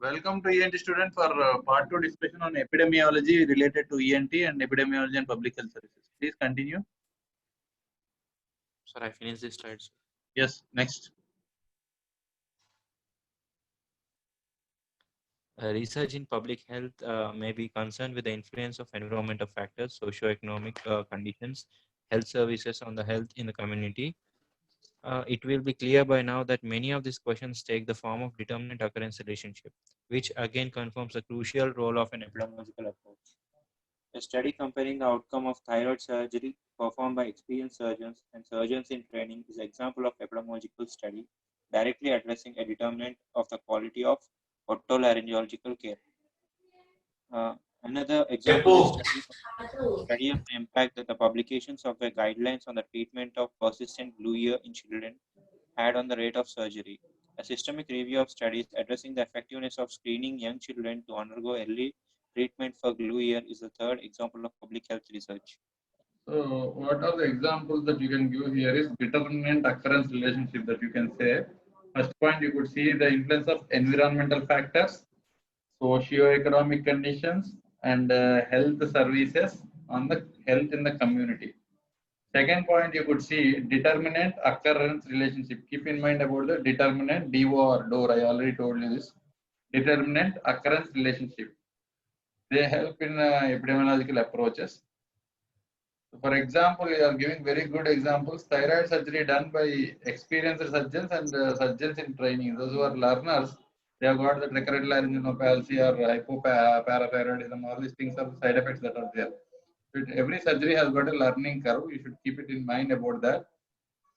Welcome to ENT student for part 2 discussion on epidemiology related to ENT and epidemiology and public health services. Please continue. Sir, I finished the slides. Yes, next. Research in public health may be concerned with the influence of environmental factors, socioeconomic conditions, health services on the health in the community. It will be clear by now that many of these questions take the form of determinant occurrence relationship, which again confirms the crucial role of an epidemiological approach. A study comparing the outcome of thyroid surgery performed by experienced surgeons and surgeons in training is an example of epidemiological study directly addressing a determinant of the quality of otolaryngological care. Another example is study of the impact that the publications of the guidelines on the treatment of persistent blue ear in children had on the rate of surgery. A systemic review of studies addressing the effectiveness of screening young children to undergo early treatment for glue ear is the third example of public health research. So, what are the examples that you can give here is determinant occurrence relationship that you can say. First point, you could see the influence of environmental factors, socio-economic conditions, and health services on the health in the community. Second point, you could see determinant occurrence relationship. Keep in mind about the determinant DO or DOR. I already told you this. Determinant occurrence relationship. They help in epidemiological approaches. So for example, you are giving very good examples. Thyroid surgery done by experienced surgeons and surgeons in training. Those who are learners, they have got the recurrent laryngeal or hypoparathyroidism. All these things are the side effects that are there. Every surgery has got a learning curve. You should keep it in mind about that.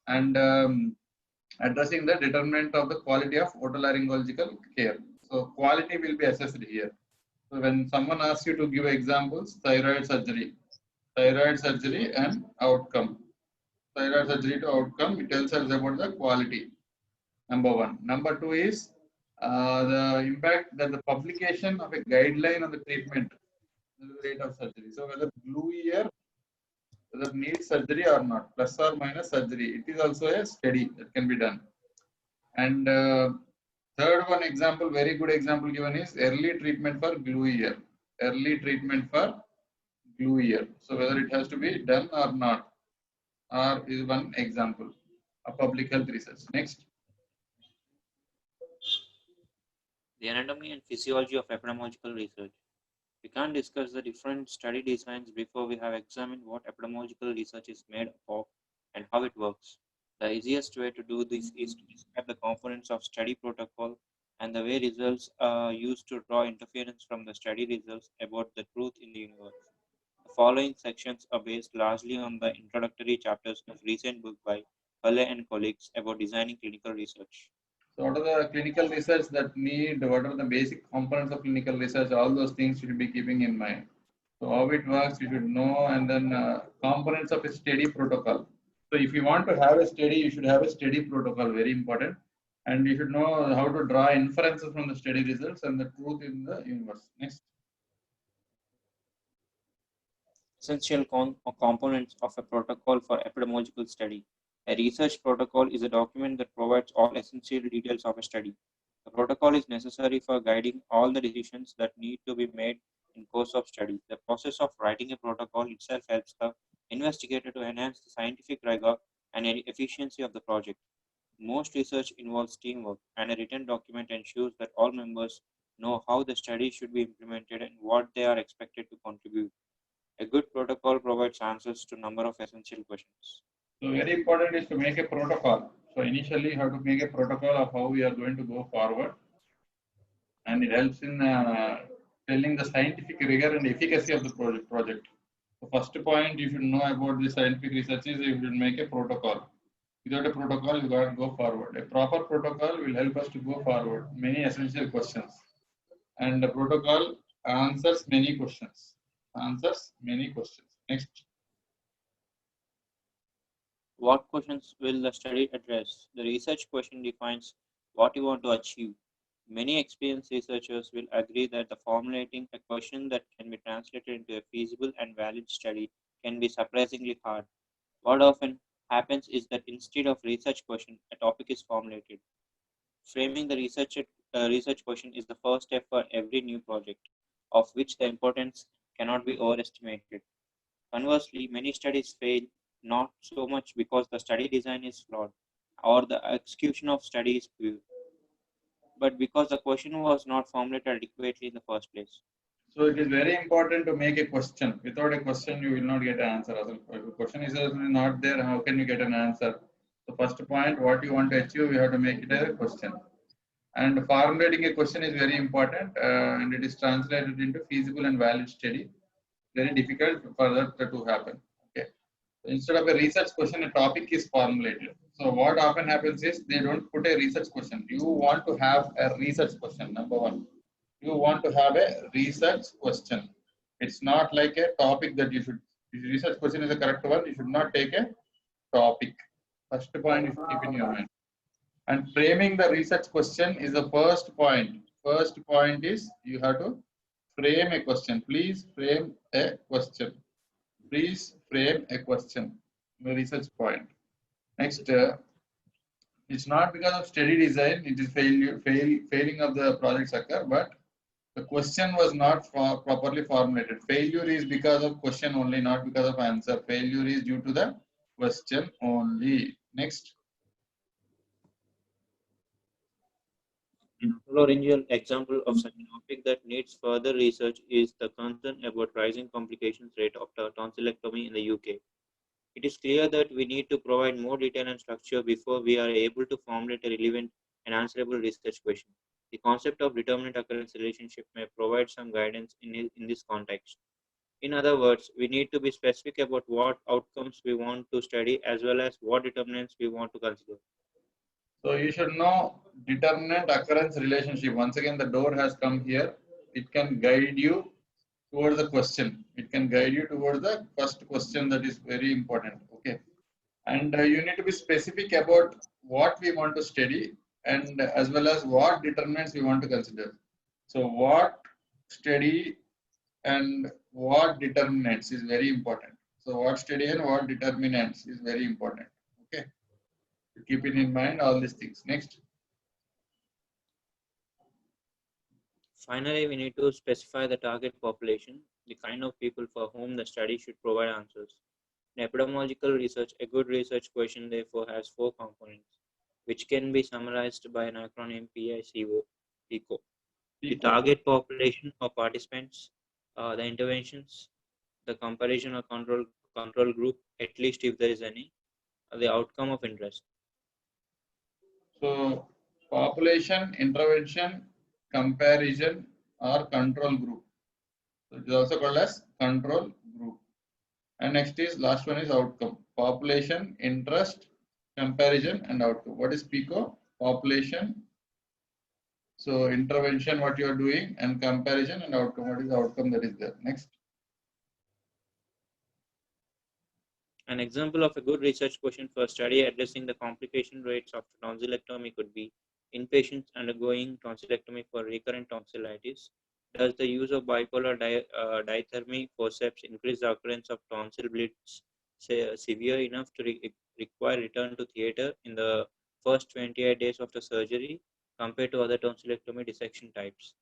And addressing the determinant of the quality of otolaryngological care. So quality will be assessed here. So when someone asks you to give examples, thyroid surgery and outcome. Thyroid surgery to outcome, it tells us about the quality. Number one. Number two is the impact that the publication of a guideline on the treatment, the rate of surgery. So whether blue ear, whether needs surgery or not, plus or minus surgery, it is also a study that can be done. And third one example, very good example given is early treatment for glue ear. Early treatment for glue ear. So whether it has to be done or not, or is one example of public health research. Next. The anatomy and physiology of epidemiological research. We can't discuss the different study designs before we have examined what epidemiological research is made up of and how it works. The easiest way to do this is to describe the components of study protocol and the way results are used to draw inference from the study results about the truth in the universe. The following sections are based largely on the introductory chapters of recent book by Hulle and colleagues about designing clinical research. So what are the clinical research that need, what are the basic components of clinical research, all those things you should be keeping in mind. So how it works, you should know, and then components of a study protocol. So if you want to have a study, you should have a study protocol, very important. And you should know how to draw inferences from the study results and the truth in the universe. Next. Essential components of a protocol for epidemiological study. A research protocol is a document that provides all essential details of a study. The protocol is necessary for guiding all the decisions that need to be made in course of study. The process of writing a protocol itself helps the investigator to enhance the scientific rigor and efficiency of the project. Most research involves teamwork, and a written document ensures that all members know how the study should be implemented and what they are expected to contribute. A good protocol provides answers to a number of essential questions. So very important is to make a protocol. So initially you have to make a protocol of how we are going to go forward, and it helps in telling the scientific rigor and efficacy of the project. The first point you should know about the scientific research is you should make a protocol. Without a protocol, you can't go forward. A proper protocol will help us to go forward. Many essential questions, and the protocol answers many questions. Answers many questions. Next. What questions will the study address? The research question defines what you want to achieve. Many experienced researchers will agree that the formulating a question that can be translated into a feasible and valid study can be surprisingly hard. What often happens is that instead of research question, a topic is formulated. Framing the research research question is the first step for every new project, of which the importance cannot be overestimated. Conversely, many studies fail not so much because the study design is flawed or the execution of study is poor, but because the question was not formulated adequately in the first place. So it is very important to make a question. Without a question, you will not get an answer. If a question is not there, how can you get an answer? The first point, what you want to achieve, you have to make it a question. And formulating a question is very important, and it is translated into feasible and valid study. Very difficult for that to happen. Okay. Instead of a research question, a topic is formulated. So what often happens is they don't put a research question. You want to have a research question, number one. You want to have a research question. It's not like a topic that you should, if the research question is the correct one, you should not take a topic. First point you should keep in your mind. And framing the research question is the first point. First point is you have to frame a question. Please frame a question. Please frame a question. The research point. Next, it's not because of study design, it is failing of the projects occur, but the question was not properly formulated. Failure is because of question only, not because of answer. Failure is due to the question only. Next. An oral example of such a topic that needs further research is the concern about rising complications rate after tonsillectomy in the UK. It is clear that we need to provide more detail and structure before we are able to formulate a relevant and answerable research question. The concept of determinant occurrence relationship may provide some guidance in this context. In other words, we need to be specific about what outcomes we want to study as well as what determinants we want to consider. So you should know determinant occurrence relationship. Once again, the door has come here. It can guide you towards the question. It can guide you towards the first question that is very important. Okay. And you need to be specific about what we want to study and as well as what determinants we want to consider. So what study and what determinants is very important. So what study and what determinants is very important. Okay. Keep it in mind all these things. Next. Finally, we need to specify the target population, the kind of people for whom the study should provide answers. In epidemiological research, a good research question therefore has 4 components, which can be summarized by an acronym PICO. The target population of participants, the interventions, the comparison or control group, at least if there is any, the outcome of interest. So population, intervention, comparison or control group. So it is also called as control group. And next is last one is outcome. Population, interest, comparison and outcome. What is PICO? Population. So intervention, what you are doing, and comparison and outcome. What is the outcome that is there? Next. An example of a good research question for a study addressing the complication rates after tonsillectomy could be: in patients undergoing tonsillectomy for recurrent tonsillitis, does the use of bipolar diathermy forceps increase the occurrence of tonsil bleeds severe enough to require return to theatre in the first 28 days after surgery compared to other tonsillectomy dissection types?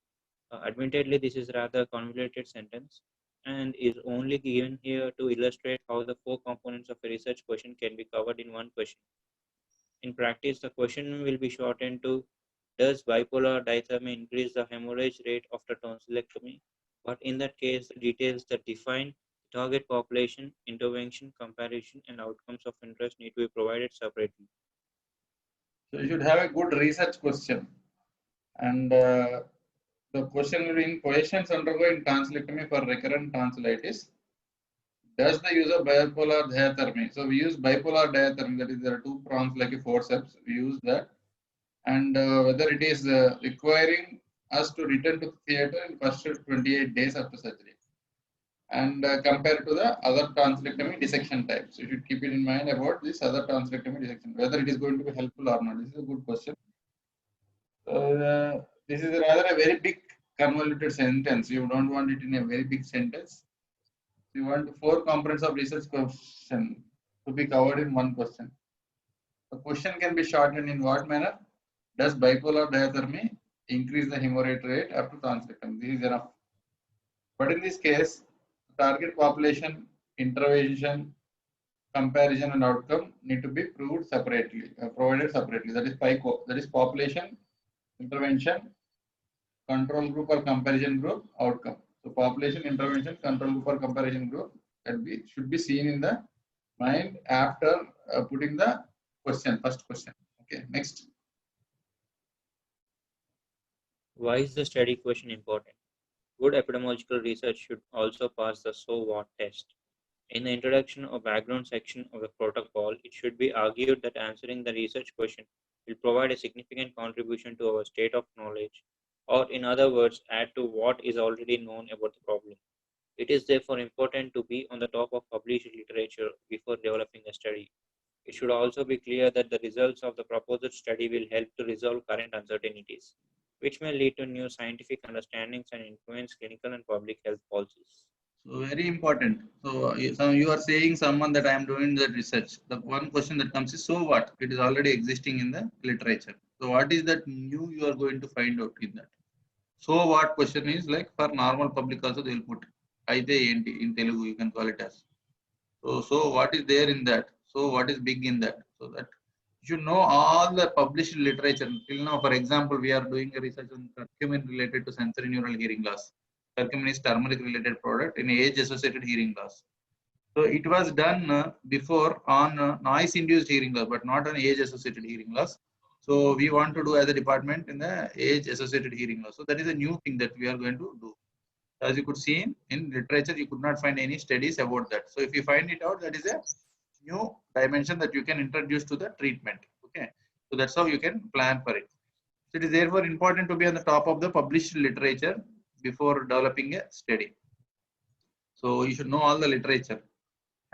Admittedly, this is rather a convoluted sentence and is only given here to illustrate how the 4 components of a research question can be covered in one question. In practice, the question will be shortened to: does bipolar diathermy increase the hemorrhage rate after tonsillectomy? But in that case, the details that define target population, intervention, comparison, and outcomes of interest need to be provided separately. So you should have a good research question. And the question will be: in patients undergoing tonsillectomy for recurrent tonsillitis, does the use of bipolar diathermy? So we use bipolar diathermy, that is there are 2 prongs like a forceps, we use that. And whether it is requiring us to return to theatre in first 28 days after surgery. And compared to the other tonsillectomy dissection types. You should keep it in mind about this other tonsillectomy dissection, whether it is going to be helpful or not. This is a good question. This is rather a very big convoluted sentence. You don't want it in a very big sentence. You want 4 components of research question to be covered in one question. The question can be shortened in what manner? Does bipolar diathermy increase the hemorrhage rate up to tonsillectomy. This is enough. But in this case, target population, intervention, comparison, and outcome need to be proved separately, provided separately. That is PICO. That is population, intervention, control group or comparison group, outcome. So population, intervention, control group or comparison group should be seen in the mind after putting the question, first question. Okay, next. Why is the study question important? Good epidemiological research should also pass the so what test. In the introduction or background section of the protocol, it should be argued that answering the research question will provide a significant contribution to our state of knowledge, or in other words, add to what is already known about the problem. It is therefore important to be on the top of published literature before developing a study. It should also be clear that the results of the proposed study will help to resolve current uncertainties, which may lead to new scientific understandings and influence clinical and public health policies. So very important. So you are saying someone that I am doing the research. The one question that comes is so what? It is already existing in the literature. So what is that new you are going to find out in that? So what question is like for normal public also they will put Aite enti in Telugu you can call it as. So what is there in that? So what is big in that? So that you should know all the published literature. Till now, for example, we are doing a research on curcumin related to sensory neural hearing loss. Curcumin is turmeric related product in age associated hearing loss. So it was done before on noise induced hearing loss, but not on age associated hearing loss. So we want to do as a department in the age associated hearing loss. So that is a new thing that we are going to do. As you could see in literature, you could not find any studies about that. So if you find it out, that is a new dimension that you can introduce to the treatment. Okay, so that's how you can plan for it. So it is therefore important to be on the top of the published literature before developing a study. So you should know all the literature.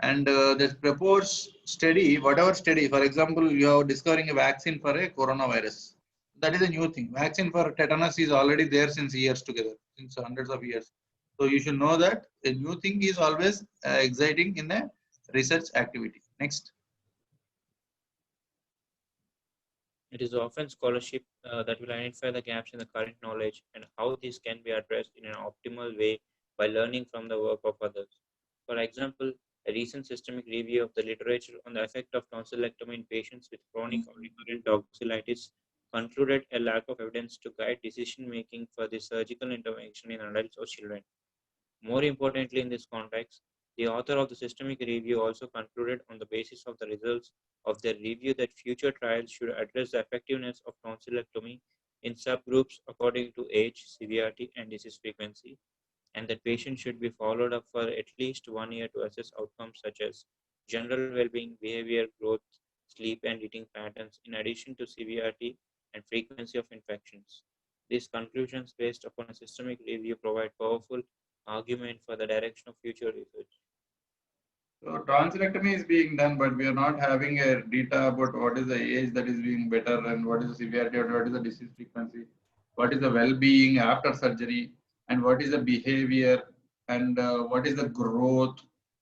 And this proposed study, whatever study, for example, you are discovering a vaccine for a coronavirus. That is a new thing. Vaccine for tetanus is already there since years together, since hundreds of years. So you should know that a new thing is always exciting in a research activity. Next. It is often scholarship that will identify the gaps in the current knowledge and how these can be addressed in an optimal way by learning from the work of others. For example, a recent systemic review of the literature on the effect of tonsillectomy in patients with chronic or recurrent tonsillitis concluded a lack of evidence to guide decision making for this surgical intervention in adults or children. More importantly, in this context, the author of the systemic review also concluded on the basis of the results of their review that future trials should address the effectiveness of tonsillectomy in subgroups according to age, severity, and disease frequency, and that patients should be followed up for at least 1 year to assess outcomes such as general well-being, behavior, growth, sleep, and eating patterns, in addition to severity and frequency of infections. These conclusions, based upon a systemic review, provide powerful argument for the direction of future research. So tonsillectomy is being done, but we are not having a data about what is the age that is being better and what is the severity or what is the disease frequency, what is the well-being after surgery, and what is the behavior and what is the growth,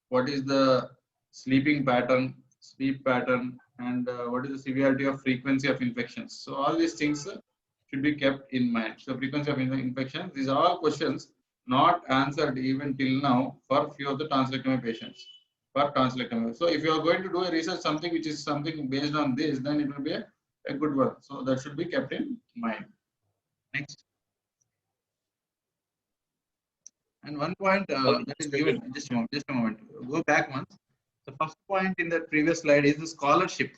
what is the sleeping pattern, sleep pattern, and what is the severity of frequency of infections. So all these things should be kept in mind. So frequency of infections, these are all questions not answered even till now for few of the tonsillectomy patients for tonsillectomy. So if you are going to do a research something which is something based on this, then it will be a good one. So that should be kept in mind. Next. And one point that is given, just a moment, go back once. The first point in the previous slide is the scholarship.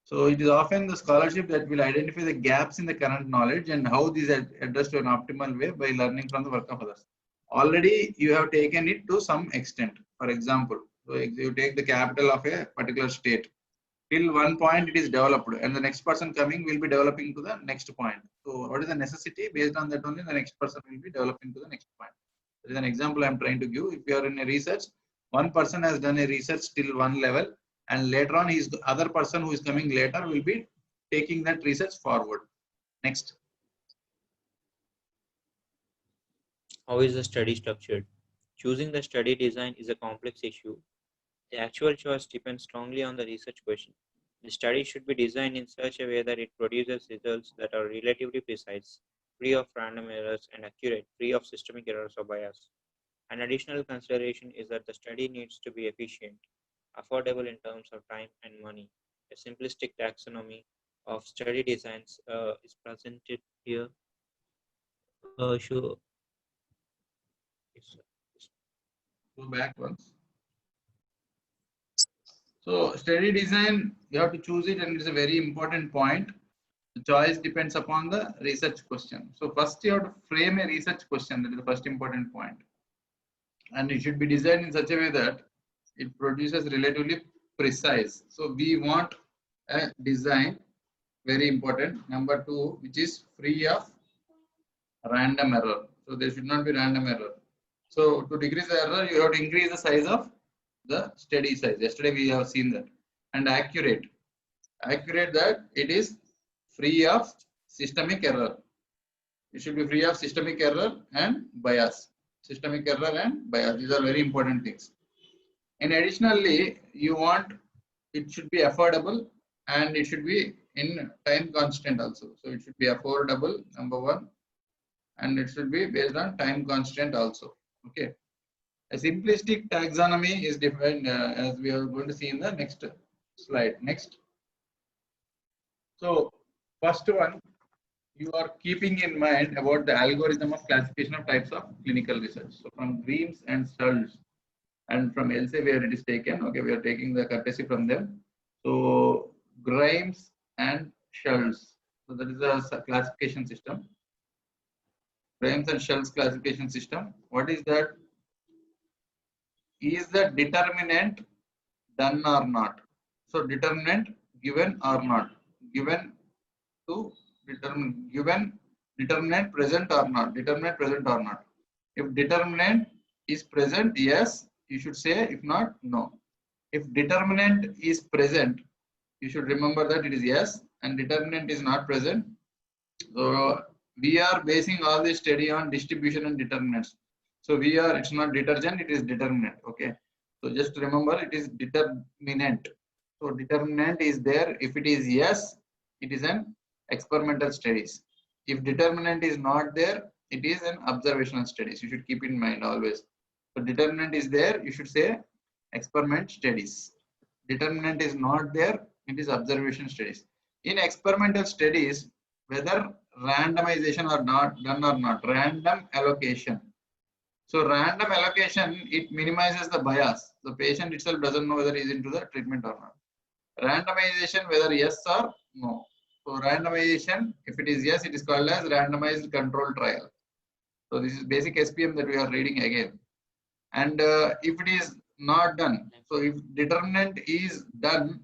So it is often the scholarship that will identify the gaps in the current knowledge and how these are addressed to an optimal way by learning from the work of others. Already you have taken it to some extent. For example, so you take the capital of a particular state. Till one point it is developed and the next person coming will be developing to the next point. So what is the necessity? Based on that only the next person will be developing to the next point. There is an example I am trying to give. If you are in a research, one person has done a research till one level and later on his other person who is coming later will be taking that research forward. Next. How is the study structured? Choosing the study design is a complex issue. The actual choice depends strongly on the research question. The study should be designed in such a way that it produces results that are relatively precise, free of random errors, and accurate, free of systemic errors or bias. An additional consideration is that the study needs to be efficient, affordable in terms of time and money. A simplistic taxonomy of study designs is presented here. Show Go back once. So study design, you have to choose it, and it's a very important point. The choice depends upon the research question. So first you have to frame a research question. That is the first important point. And it should be designed in such a way that it produces relatively precise. So we want a design, very important. Number two, which is free of random error. So there should not be random error. So to decrease the error, you have to increase the size of the study size. Yesterday we have seen that. And accurate. Accurate that it is free of systemic error. It should be free of systemic error and bias. Systemic error and bias. These are very important things. And additionally, you want it should be affordable and it should be in time constant also. So it should be affordable, number one, and it should be based on time constant also. Okay. A simplistic taxonomy is defined as we are going to see in the next slide. Next. So first one, you are keeping in mind about the algorithm of classification of types of clinical research. So from Grimes and Schultz, and from Elsevier it is taken. Okay, we are taking the courtesy from them. So Grimes and Schultz. So that is a classification system. Grimes and Schultz classification system. What is that? Is the determinant done or not? So determinant given or not? Given to determine, given determinant present or not? Determinant present or not? If determinant is present, yes, you should say. If not, no. If determinant is present, you should remember that it is yes, and determinant is not present. So we are basing all this study on distribution and determinants. So we are, it's not detergent, it is determinant. Okay. So just remember it is determinant. So determinant is there. If it is yes, it is an experimental studies. If determinant is not there, it is an observational studies. You should keep in mind always. So determinant is there, you should say experiment studies. Determinant is not there, it is observation studies. In experimental studies, whether randomization or not done or not, random allocation. So random allocation, it minimizes the bias. The patient itself doesn't know whether he is into the treatment or not. Randomization, whether yes or no. So randomization, if it is yes, it is called as randomized control trial. So this is basic SPM that we are reading again. And if it is not done, so if determinant is done,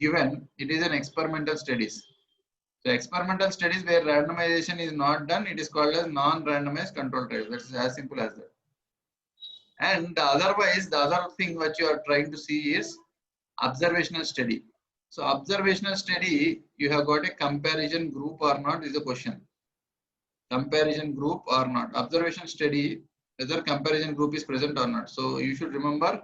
given, it is an experimental studies. So experimental studies where randomization is not done, it is called as non-randomized control trial. That's as simple as that. And otherwise, the other thing what you are trying to see is observational study. So observational study, you have got a comparison group or not is the question. Comparison group or not. Observation study, whether comparison group is present or not. So you should remember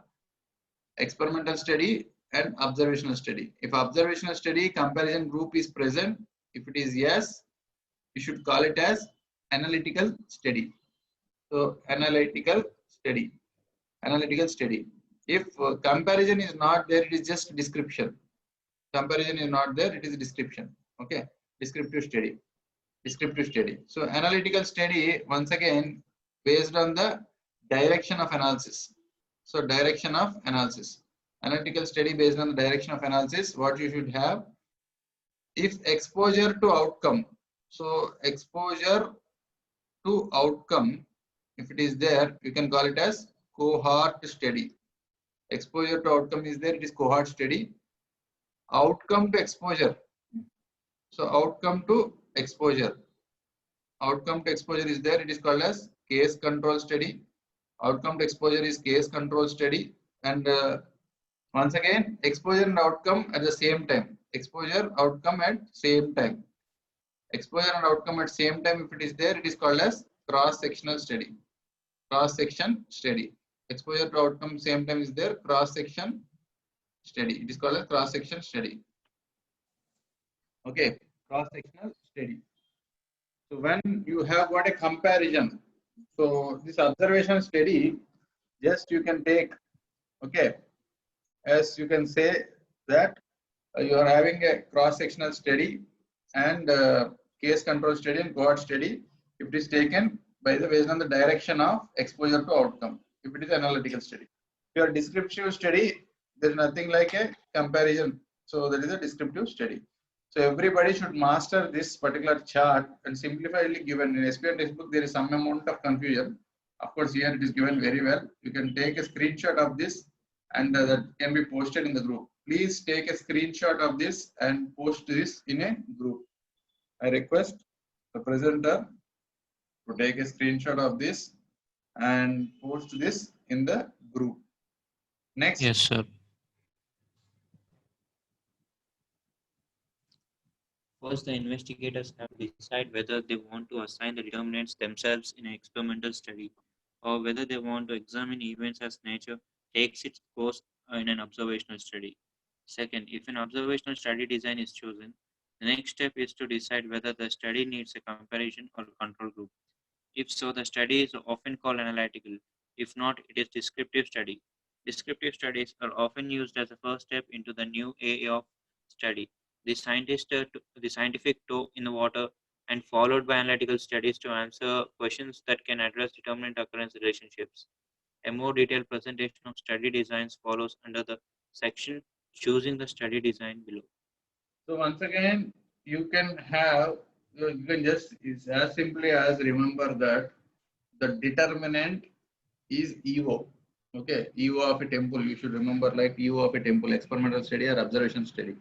experimental study and observational study. If observational study comparison group is present, if it is yes, you should call it as analytical study. So analytical study. Analytical study. If comparison is not there, it is just description. Comparison is not there, it is description. Okay, descriptive study. Descriptive study. So analytical study, once again, based on the direction of analysis. So direction of analysis. Analytical study based on the direction of analysis, what you should have, if exposure to outcome. So exposure to outcome, if it is there, you can call it as cohort study. Exposure to outcome is there, it is cohort study. Outcome to exposure. So outcome to exposure. Outcome to exposure is there, it is called as case control study. Outcome to exposure is case control study. And once again, exposure and outcome at the same time. Exposure, outcome at same time. Exposure and outcome at same time, if it is there, it is called as cross-sectional study. Cross-section study. Exposure to outcome same time is there, cross-section study. It is called as cross-section study. Okay, cross-sectional study. So when you have got a comparison, so this observation study, just you can take, okay, as you can say that you are having a cross-sectional study and case control study and cohort study. If it is taken by the based on the direction of exposure to outcome, if it is analytical study. If your descriptive study, there is nothing like a comparison. So that is a descriptive study. So everybody should master this particular chart and simplifiedly given in SPR textbook. There is some amount of confusion. Of course, here it is given very well. You can take a screenshot of this and that can be posted in the group. Please take a screenshot of this and post this in a group. I request the presenter to take a screenshot of this and post this in the group. Next. Yes, sir. First, the investigators have to decide whether they want to assign the determinants themselves in an experimental study, or whether they want to examine events as nature takes its course in an observational study. Second, if an observational study design is chosen, the next step is to decide whether the study needs a comparison or a control group. If so, the study is often called analytical. If not, it is descriptive study. Descriptive studies are often used as a first step into the new area of study. The scientific toe in the water and followed by analytical studies to answer questions that can address determinant occurrence relationships. A more detailed presentation of study designs follows under the section Choosing the Study Design below. So once again, you can have, you can just, it's as simply as remember that the determinant is EO. Okay, EO of a temple, you should remember like EO of a temple, experimental study or observation study.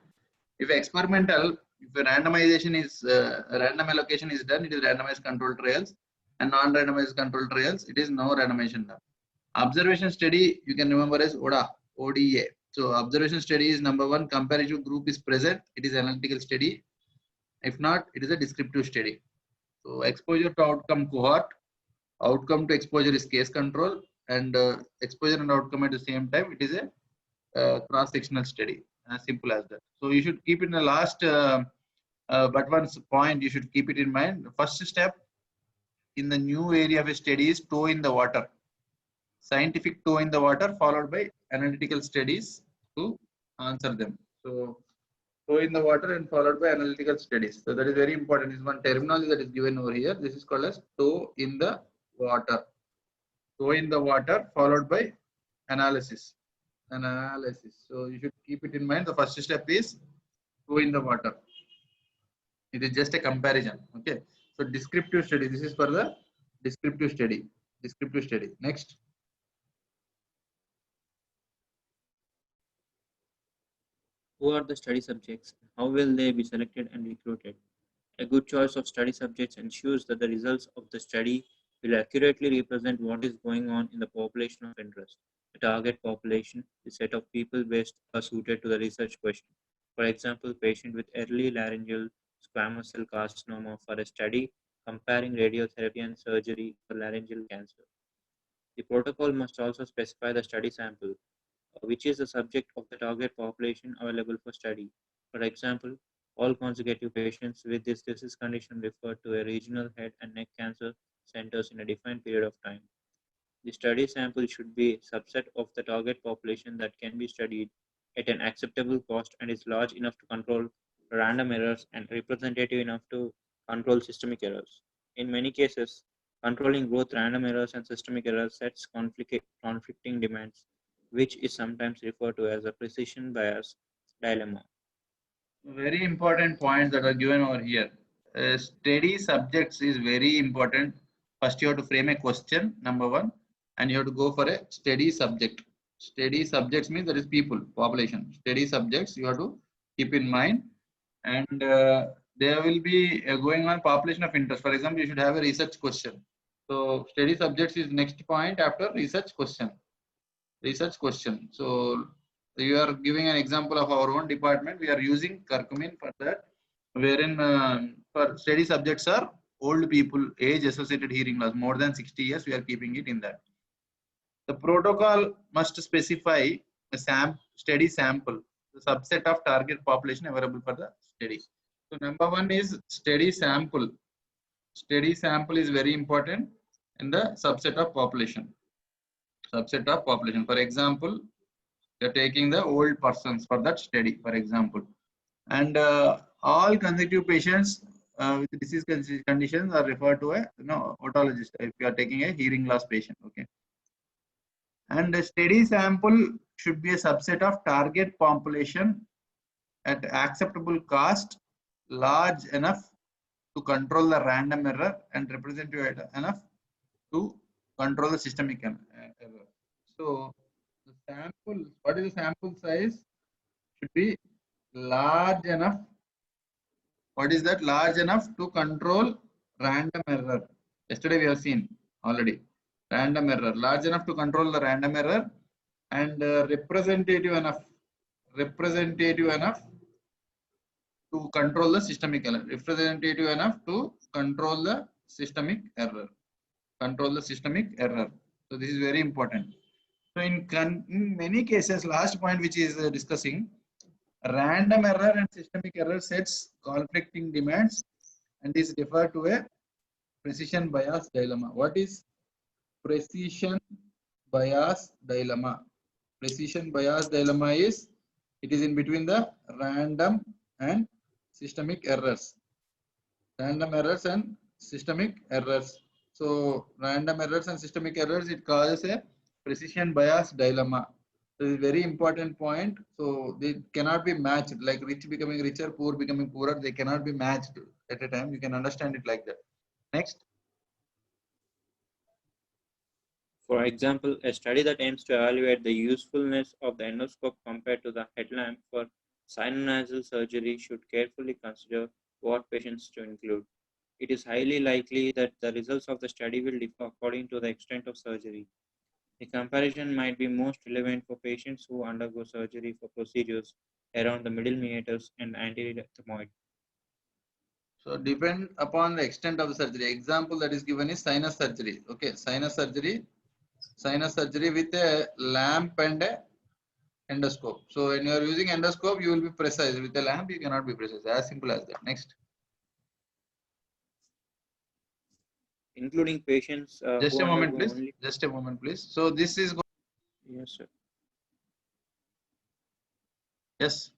If experimental, if a randomization is, random allocation is done, it is randomized control trials, and non-randomized control trials, it is no randomization done. Observation study, you can remember as ODA. So observation study is number one, comparative group is present, it is analytical study. If not, it is a descriptive study. So exposure to outcome cohort, outcome to exposure is case control, and exposure and outcome at the same time, it is a cross-sectional study, as simple as that. So you should keep in the last, but one point you should keep it in mind. The first step in the new area of a study is toe in the water. Scientific toe in the water followed by analytical studies to answer them. So toe in the water and followed by analytical studies. So that is very important. This is one terminology that is given over here. This is called as toe in the water. Toe in the water followed by analysis. So you should keep it in mind. The first step is toe in the water. It is just a comparison. Okay. So descriptive study. This is for the descriptive study. Descriptive study. Next. Who are the study subjects? How will they be selected and recruited? A good choice of study subjects ensures that the results of the study will accurately represent what is going on in the population of interest. The target population is a set of people best suited to the research question. For example, patient with early laryngeal squamous cell carcinoma for a study comparing radiotherapy and surgery for laryngeal cancer. The protocol must also specify the study sample, which is the subject of the target population available for study. For example, all consecutive patients with this disease condition referred to a regional head and neck cancer centers in a defined period of time. The study sample should be a subset of the target population that can be studied at an acceptable cost and is large enough to control random errors and representative enough to control systemic errors. In many cases, controlling both random errors and systemic errors sets conflicting demands, which is sometimes referred to as a precision bias dilemma. Very important points that are given over here. Study subjects is very important. First, you have to frame a question, number one, and you have to go for a study subject. Study subjects means that is people, population. Study subjects you have to keep in mind, and there will be going on population of interest. For example, you should have a research question. So study subjects is next point after research question. Research question. So you are giving an example of our own department. We are using curcumin for that, wherein for study subjects are old people, age-associated hearing loss, more than 60 years. We are keeping it in that. The protocol must specify a study sample, the subset of target population available for the study. So number one is study sample. Steady sample is very important in the subset of population. Subset of population. For example, you're taking the old persons for that study, for example. And all consecutive patients with disease conditions are referred to a otologist if you are taking a hearing loss patient. Okay. And a steady sample should be a subset of target population at acceptable cost, large enough to control the random error and representative enough to control the systemic error. So the sample, what is the sample size? Should be large enough. What is that? Large enough to control random error. Yesterday we have seen already. Random error. Large enough to control the random error and representative enough to control the systemic error. Representative enough to control the systemic error. Control the systemic error. So this is very important. So in many cases, last point which is discussing, random error and systemic error sets conflicting demands and is referred to a precision bias dilemma. What is precision bias dilemma? Precision bias dilemma is, it is in between the random and systemic errors. Random errors and systemic errors. So random errors and systemic errors, it causes a precision bias dilemma. So it's a very important point. So they cannot be matched, like rich becoming richer, poor becoming poorer. They cannot be matched at a time. You can understand it like that. Next. For example, a study that aims to evaluate the usefulness of the endoscope compared to the headlamp for sinonasal surgery should carefully consider what patients to include. It is highly likely that the results of the study will differ according to the extent of surgery. The comparison might be most relevant for patients who undergo surgery for procedures around the middle meatus and anterior ethmoid. So depend upon the extent of the surgery. Example that is given is sinus surgery. Okay, sinus surgery with a lamp and a endoscope. So when you are using endoscope, you will be precise. With a lamp, you cannot be precise. As simple as that. Next. Including patients Just who a moment, undergo please. only. Just a moment, please. So this is. Yes, sir. Yes.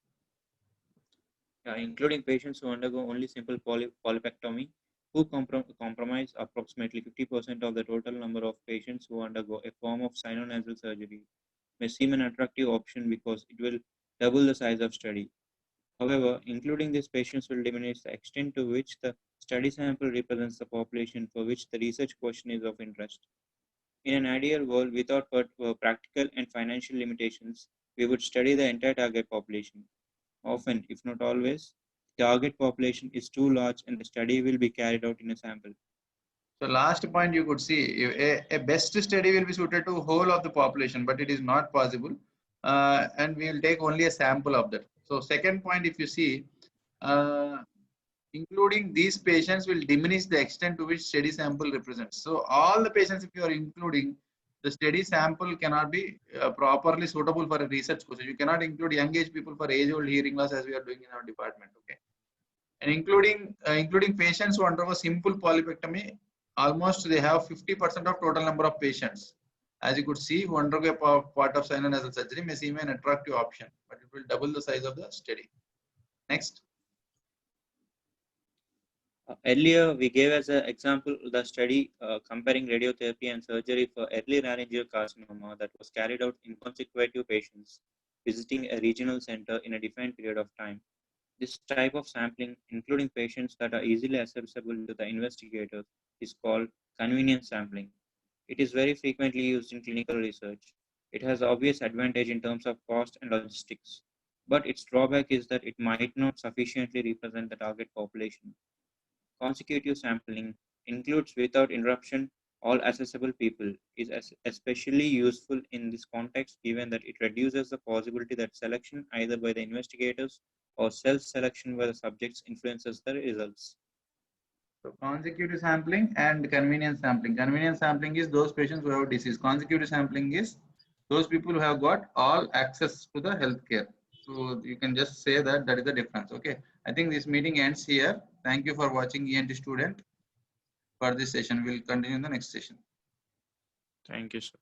Including patients who undergo only simple polypectomy, who compromise approximately 50% of the total number of patients who undergo a form of sinonasal surgery, may seem an attractive option because it will double the size of study. However, including these patients will diminish the extent to which the study sample represents the population for which the research question is of interest. In an ideal world without practical and financial limitations, we would study the entire target population. Often, if not always, the target population is too large and the study will be carried out in a sample. So last point you could see, a best study will be suited to whole of the population, but it is not possible. And we will take only a sample of that. So second point, if you see, including these patients will diminish the extent to which study sample represents. So all the patients, if you are including, the study sample cannot be properly suitable for a research question. You cannot include young age people for age-old hearing loss as we are doing in our department. Okay, and including patients who undergo simple polypectomy, almost they have 50% of total number of patients. As you could see, who undergo a part of sinonasal surgery may seem an attractive option, but it will double the size of the study. Next. Earlier, we gave as an example the study comparing radiotherapy and surgery for early laryngeal that was carried out in consecutive patients visiting a regional center in a defined period of time. This type of sampling, including patients that are easily accessible to the investigators, is called convenience sampling. It is very frequently used in clinical research. It has obvious advantage in terms of cost and logistics, but its drawback is that it might not sufficiently represent the target population. Consecutive sampling includes without interruption all accessible people is especially useful in this context given that it reduces the possibility that selection either by the investigators or self-selection by the subjects influences the results. So consecutive sampling and convenience sampling. Convenience sampling is those patients who have disease. Consecutive sampling is those people who have got all access to the healthcare. So you can just say that is the difference. Okay. I think this meeting ends here. Thank you for watching ENT student. for this session. We'll continue in the next session. Thank you, sir.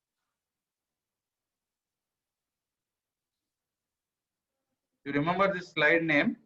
You remember this slide name?